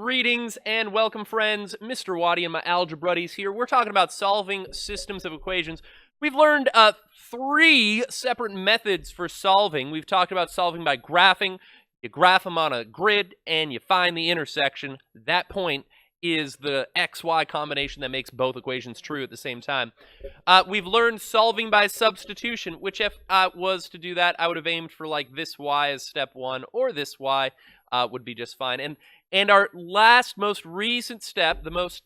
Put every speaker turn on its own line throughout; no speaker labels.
Greetings and welcome, friends. Mr. Waddy and my algebra buddies here. We're talking about solving systems of equations. We've learned 3 separate methods for solving. We've talked about solving by graphing. You graph them on a grid and you find the intersection. That point is the XY combination that makes both equations true at the same time. We've learned solving by substitution, which if I was to do that, I would have aimed for like this Y as step 1, or this Y would be just fine. And our last, most recent step, the most,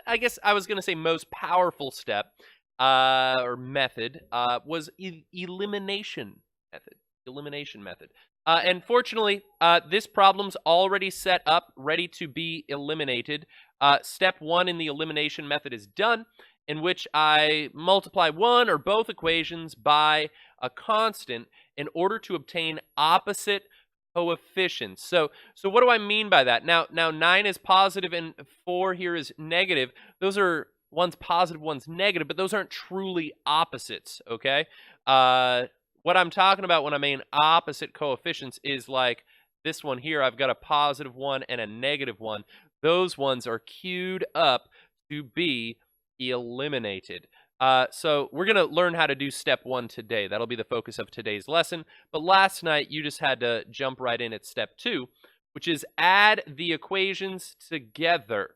I guess I was going to say most powerful step or method was elimination method. Elimination method. And fortunately, this problem's already set up, ready to be eliminated. Step 1 in the elimination method is done, in which I multiply one or both equations by a constant in order to obtain opposite coefficients. So what do I mean by that? Now 9 is positive and 4 here is negative. Those are one's positive, one's negative, but those aren't truly opposites, okay? What I'm talking about when I mean opposite coefficients is like this one here. I've got a positive 1 and a negative 1. Those ones are queued up to be eliminated. So we're going to learn how to do step 1 today. That'll be the focus of today's lesson. But last night, you just had to jump right in at step 2, which is add the equations together.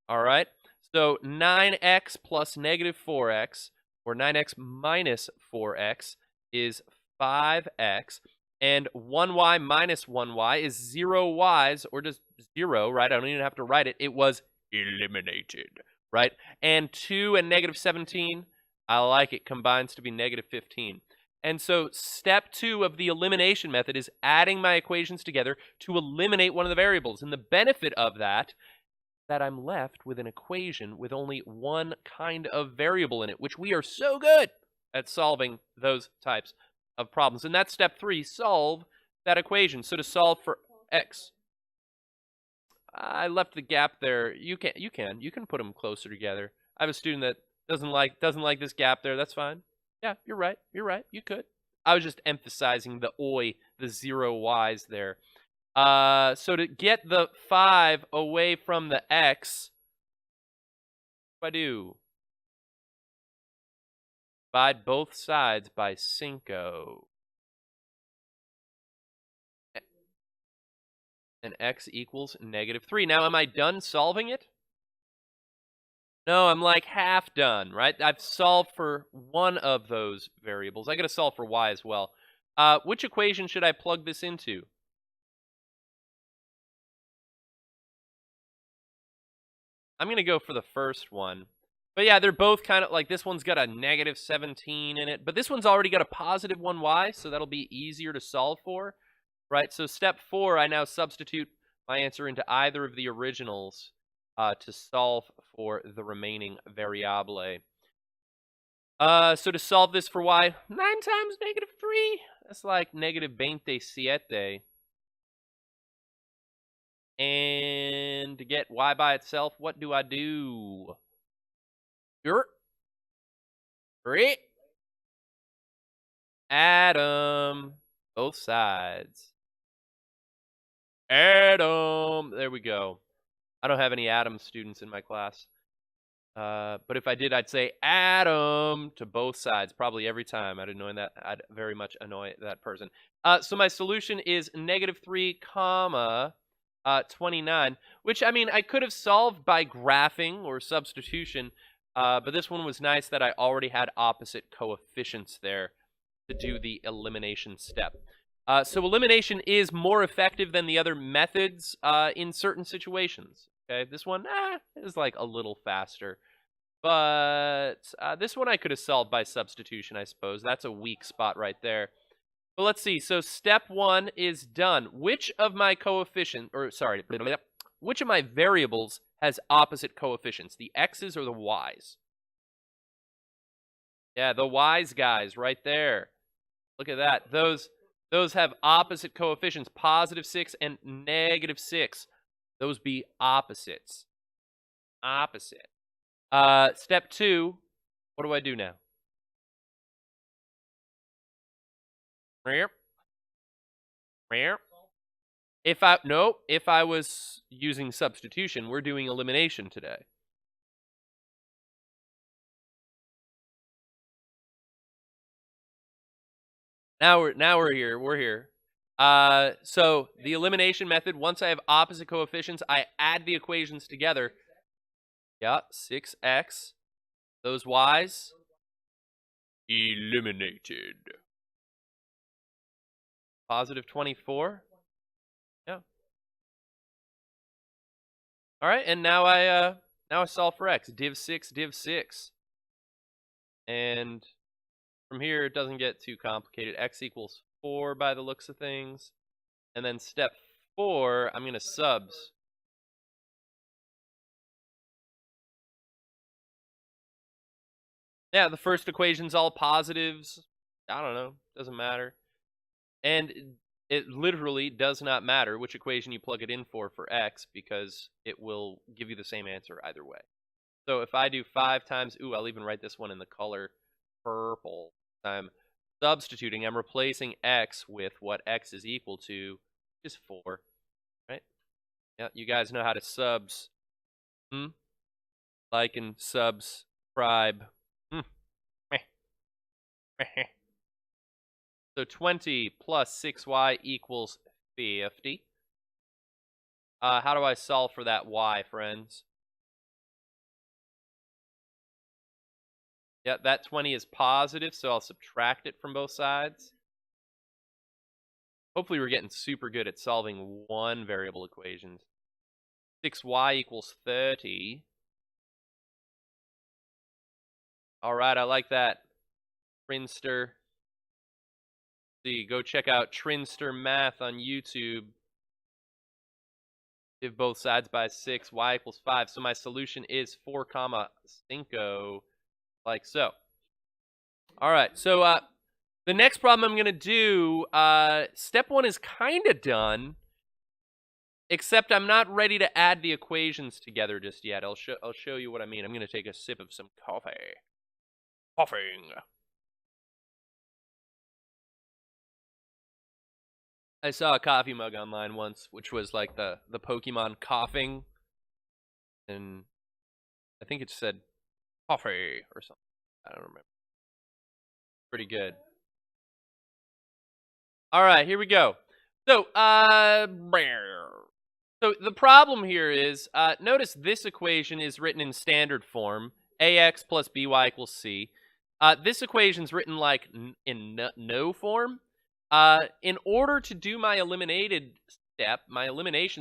All right? So 9x plus negative 4x, or 9x minus 4x, is 5x. And 1y minus 1y is 0 y's, or just 0, right? I don't even have to write it. It was eliminated, right? And 2 and negative 17, I like it, combines to be negative 15. And so step 2 of the elimination method is adding my equations together to eliminate one of the variables. And the benefit of that I'm left with an equation with only one kind of variable in it, which we are so good at solving those types of problems. And that's step 3, solve that equation. So to solve for x, I left the gap there. You can put them closer together. I have a student that doesn't like this gap there. That's fine. Yeah, you're right. You could. I was just emphasizing the 0 y's there. So to get the 5 away from the x, what do I do? Divide both sides by 5. And x equals negative 3. Now, am I done solving it? No, I'm like half done, right? I've solved for one of those variables. I got to solve for y as well. Which equation should I plug this into? I'm going to go for the first one. But yeah, they're both kind of like, this one's got a negative 17 in it, but this one's already got a positive 1y, so that'll be easier to solve for, right? So step 4, I now substitute my answer into either of the originals to solve for the remaining variable. So to solve this for y, 9 times negative 3, that's like negative 27. And to get y by itself, what do I do? Add them. Both sides. Add them. There we go. I don't have any Adam students in my class. But if I did, I'd say add them to both sides. Probably every time. I'd very much annoy that person. So my solution is negative 3 comma 29, which, I mean, I could have solved by graphing or substitution, but this one was nice that I already had opposite coefficients there to do the elimination step. So elimination is more effective than the other methods in certain situations. Okay, this one is like a little faster. But this one I could have solved by substitution, I suppose. That's a weak spot right there. But let's see. So step 1 is done. Which of my which of my variables has opposite coefficients? The x's or the y's? Yeah, the y's, guys, right there. Look at that. Those have opposite coefficients, positive 6 and negative 6. Those be opposites. Opposite. Step 2, what do I do now? If I was using substitution, we're doing elimination today. Now we're here. We're here. So the elimination method, once I have opposite coefficients, I add the equations together. Yeah, 6x. Those y's eliminated. Positive 24. Yeah. All right, and now I solve for x. Div 6, div 6. And from here, it doesn't get too complicated. X equals 4 by the looks of things. And then step 4, I'm going to subs. Yeah, the first equation's all positives. I don't know. Doesn't matter. And it literally does not matter which equation you plug it in for x, because it will give you the same answer either way. So if I do 5 times, I'll even write this one in the color purple. I'm substituting. I'm replacing x with what x is equal to, which is 4. Right? Yeah, you guys know how to subs. Like and subscribe. So 20 plus 6y equals 50. How do I solve for that y, friends? Yeah, that 20 is positive, so I'll subtract it from both sides. Hopefully we're getting super good at solving one variable equations. 6y equals 30. All right, I like that. Trinster. See, go check out Trinster Math on YouTube. Div both sides by 6, y equals 5. So my solution is 4, 5, like so. All right, so the next problem I'm going to do, step 1 is kind of done, except I'm not ready to add the equations together just yet. I'll show you what I mean. I'm going to take a sip of some coffee. Coughing. I saw a coffee mug online once, which was like the Pokemon coughing, and I think it said coffee or something. I don't remember. Pretty good. All right, here we go. So, so the problem here is, notice this equation is written in standard form, ax plus by equals c. This equation's written like in no form. In order to do my elimination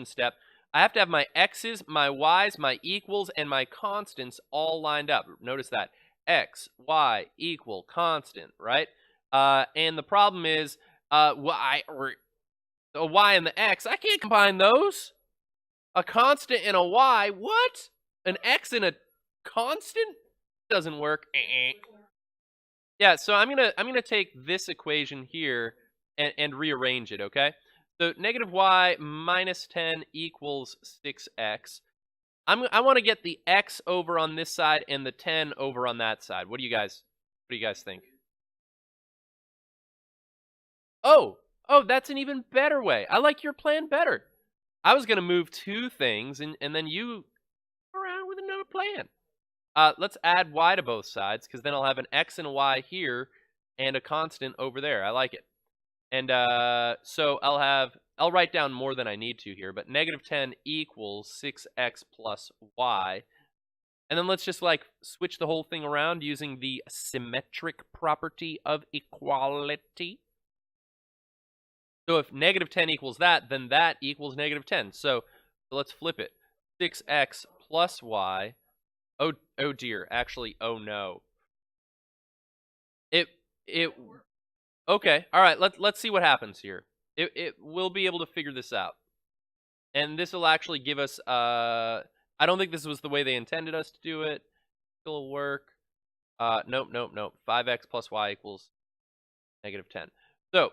step, I have to have my x's, my y's, my equals, and my constants all lined up. Notice that. X, y, equal, constant, right? And the problem is, a y and the x, I can't combine those. A constant and a y, what? An x and a constant? Doesn't work. Yeah, so I'm gonna take this equation here and rearrange it, okay? So negative y minus 10 equals 6x. I want to get the x over on this side and the 10 over on that side. What do you guys think? Oh, that's an even better way. I like your plan better. I was gonna move 2 things and then you around with another plan. Let's add y to both sides, because then I'll have an x and a y here and a constant over there. I like it. And so I'll write down more than I need to here, but negative 10 equals 6x plus y. And then let's just like switch the whole thing around using the symmetric property of equality. So if negative 10 equals that, then that equals negative 10. So let's flip it. 6x plus y. Oh dear. Actually, oh no. Okay. All right. Let's see what happens here. We'll be able to figure this out, and this will actually give us. I don't think this was the way they intended us to do it. It'll work. Nope. 5x plus y equals negative 10. So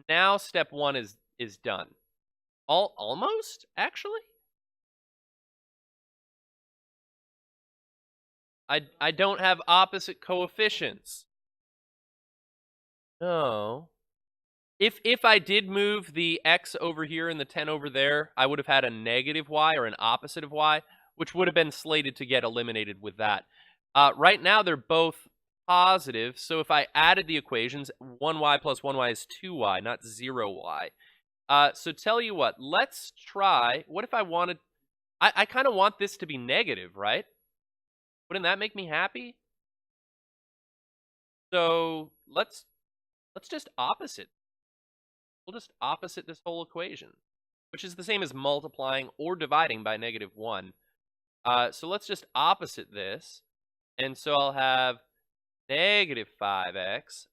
now step 1 is done. Almost actually. I don't have opposite coefficients. No. If I did move the x over here and the 10 over there, I would have had a negative y or an opposite of y, which would have been slated to get eliminated with that. Right now, they're both positive, so if I added the equations, 1y plus 1y is 2y, not 0y. So tell you what, let's try, what if I wanted, I kind of want this to be negative, right? Wouldn't that make me happy? So let's just opposite. We'll just opposite this whole equation, which is the same as multiplying or dividing by -1. So let's just opposite this. And so I'll have negative 5x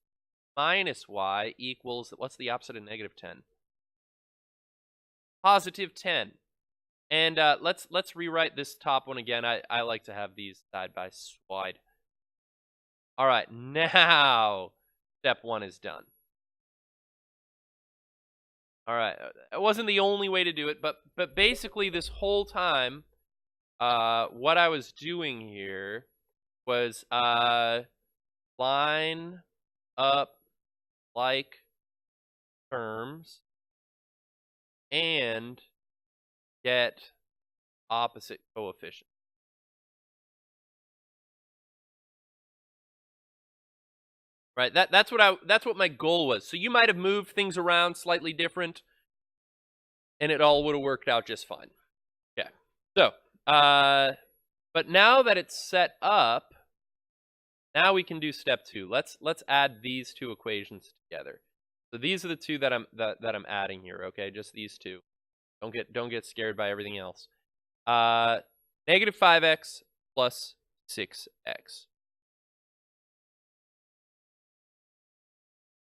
minus y equals, what's the opposite of negative 10? Positive 10. And let's rewrite this top one again. I like to have these side by side. All right, now step 1 is done. All right, it wasn't the only way to do it, but basically this whole time, what I was doing here was line up like terms and get opposite coefficient. Right, that's what my goal was. So you might have moved things around slightly different, and it all would have worked out just fine. Okay. So, but now that it's set up, now we can do step 2. Let's add these two equations together. So these are the two that I'm adding here. Okay, just these two. Don't get scared by everything else. Negative 5x plus 6x.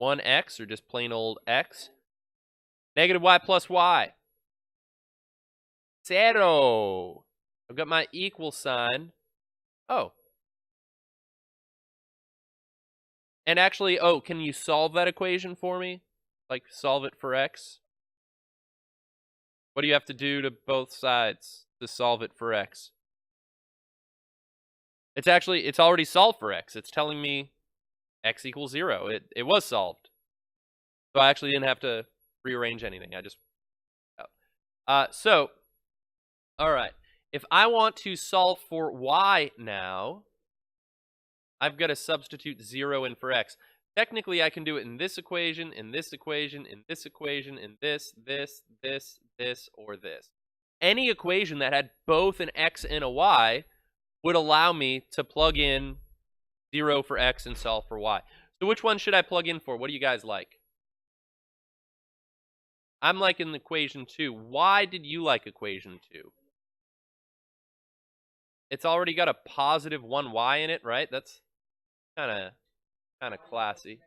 1x, or just plain old x. Negative y plus y. 0. I've got my equal sign. Oh. And actually, oh, can you solve that equation for me? Like, solve it for x? What do you have to do to both sides to solve it for x? It's already solved for x. It's telling me x equals 0. It was solved. So I actually didn't have to rearrange anything. I just... So, all right. If I want to solve for y now, I've got to substitute 0 in for x. Technically, I can do it in this equation, in this equation, in this equation, in this, or this. Any equation that had both an x and a y would allow me to plug in 0 for x and solve for y. So which one should I plug in for? What do you guys like? I'm liking equation 2. Why did you like equation 2? It's already got a positive 1y in it, right? That's kind of classy.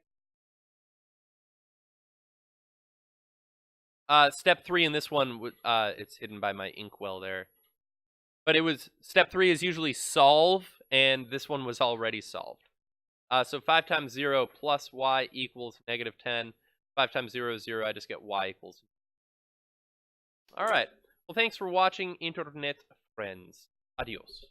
Step 3 in this one, it's hidden by my inkwell there. But it was, step 3 is usually solve, and this one was already solved. So 5 times 0 plus y equals negative 10. 5 times 0 is 0. I just get y equals. All right. Well, thanks for watching, Internet friends. Adios.